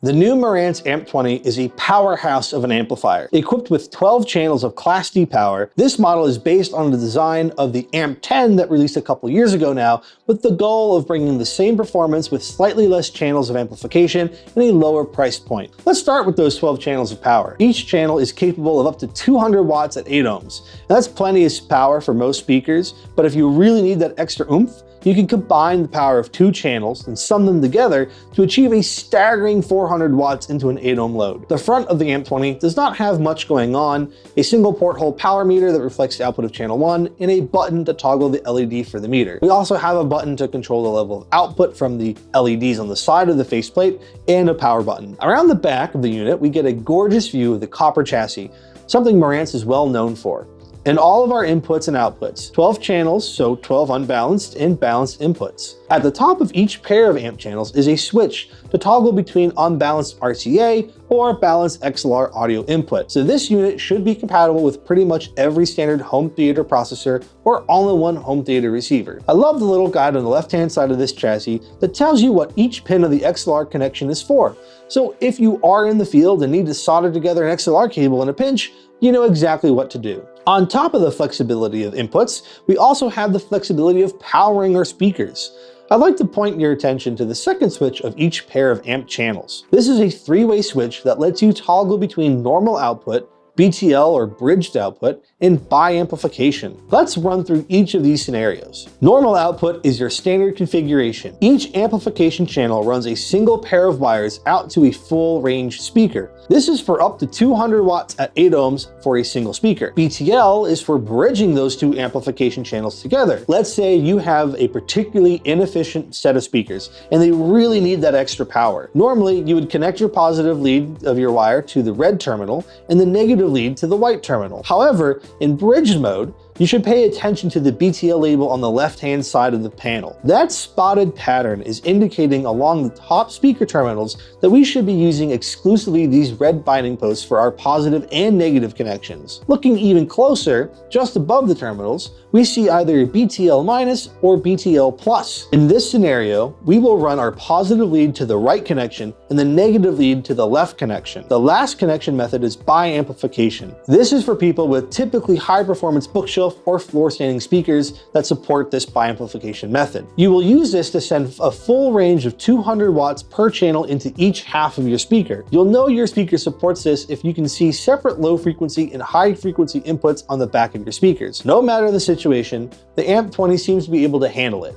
The new Marantz AMP20 is a powerhouse of an amplifier. Equipped with 12 channels of Class D power, this model is based on the design of the AMP10 that released a couple years ago now, with the goal of bringing the same performance with slightly less channels of amplification and a lower price point. Let's start with those 12 channels of power. Each channel is capable of up to 200 watts at 8 ohms. Now that's plenty of power for most speakers, but if you really need that extra oomph, you can combine the power of 2 channels and sum them together to achieve a staggering 400 watts into an 8 ohm load. The front of the AMP20 does not have much going on, a single porthole power meter that reflects the output of channel 1, and a button to toggle the LED for the meter. We also have a button to control the level of output from the LEDs on the side of the faceplate, and a power button. Around the back of the unit, we get a gorgeous view of the copper chassis, something Marantz is well known for. And all of our inputs and outputs, 12 channels, so 12 unbalanced and balanced inputs. At the top of each pair of amp channels is a switch to toggle between unbalanced RCA or balanced XLR audio input. So this unit should be compatible with pretty much every standard home theater processor or all-in-one home theater receiver. I love the little guide on the left-hand side of this chassis that tells you what each pin of the XLR connection is for. So if you are in the field and need to solder together an XLR cable in a pinch, you know exactly what to do. On top of the flexibility of inputs, we also have the flexibility of powering our speakers. I'd like to point your attention to the second switch of each pair of amp channels. This is a 3-way switch that lets you toggle between normal output, BTL or bridged output, and bi-amplification. Let's run through each of these scenarios. Normal output is your standard configuration. Each amplification channel runs a single pair of wires out to a full range speaker. This is for up to 200 watts at 8 ohms for a single speaker. BTL is for bridging those 2 amplification channels together. Let's say you have a particularly inefficient set of speakers and they really need that extra power. Normally, you would connect your positive lead of your wire to the red terminal and the negative lead to the white terminal. However, in bridged mode, you should pay attention to the BTL label on the left-hand side of the panel. That spotted pattern is indicating along the top speaker terminals that we should be using exclusively these red binding posts for our positive and negative connections. Looking even closer, just above the terminals, we see either a BTL minus or BTL plus. In this scenario, we will run our positive lead to the right connection and the negative lead to the left connection. The last connection method is bi-amplification. This is for people with typically high-performance bookshelf or floor-standing speakers that support this bi-amplification method. You will use this to send a full range of 200 watts per channel into each half of your speaker. You'll know your speaker supports this if you can see separate low-frequency and high-frequency inputs on the back of your speakers. No matter the situation, the AMP20 seems to be able to handle it.